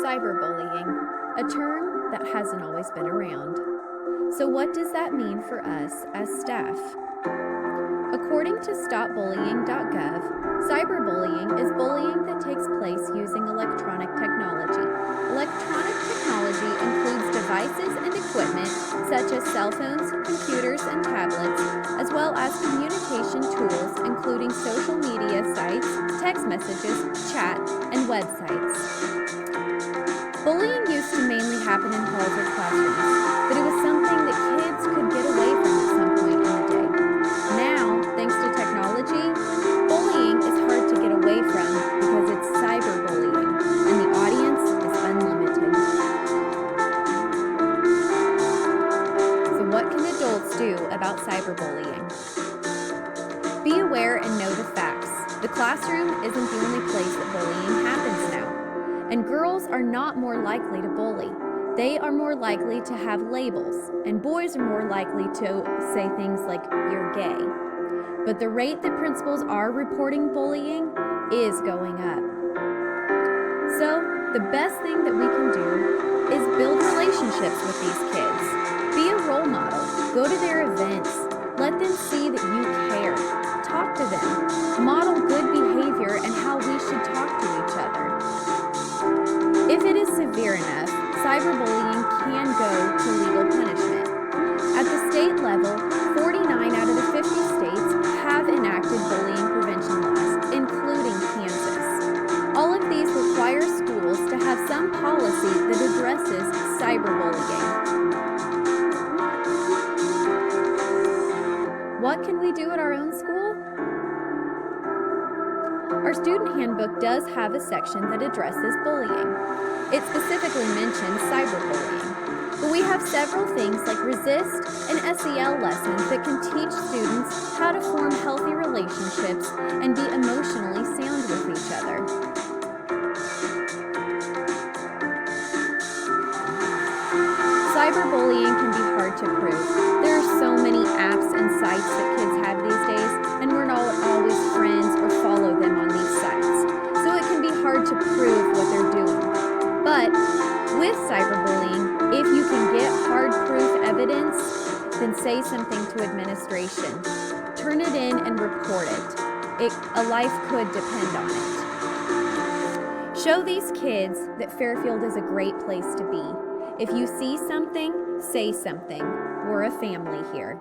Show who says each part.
Speaker 1: Cyberbullying, a term that hasn't always been around. So, what does that mean for us as staff? According to stopbullying.gov, cyberbullying is bullying that takes place using electronic technology. Electronic technology includes devices and equipment such as cell phones, computers, and tablets, as well as communication tools including social media sites, text messages, chat, and websites. Bullying used to mainly happen in halls or classrooms, but it was something that kids could get away from at some point in the day. Now, thanks to technology, bullying is hard to get away from because it's cyberbullying, and the audience is unlimited. So what can adults do about cyberbullying? Be aware and know the facts. The classroom isn't the only place that bullying happens now. And girls are not more likely to bully. They are more likely to have labels, and boys are more likely to say things like, "You're gay." But the rate that principals are reporting bullying is going up. So, the best thing that we can do is build relationships with these kids. Be a role model. Go to their events. Let them see that you care. Talk to them. Model good behavior and how we should talk to each other. If it is severe enough, cyberbullying can go to legal punishment. At the state level, 49 out of the 50 states have enacted bullying prevention laws, including Kansas. All of these require schools to have some policy that addresses cyberbullying. What can we do at our own school? Our student handbook does have a section that addresses bullying. It specifically mentions cyberbullying, but we have several things like resist and SEL lessons that can teach students how to form healthy relationships and be emotionally sound with each other. Cyberbullying can be hard to prove. There are so many apps and sites that kids have these days, and we're not always friends or follow them on these sites. So it can be hard to prove what they're doing. But with cyberbullying, if you can get hard proof evidence, then say something to administration. Turn it in and report it. A life could depend on it. Show these kids that Fairfield is a great place to be. If you see something, say something. We're a family here.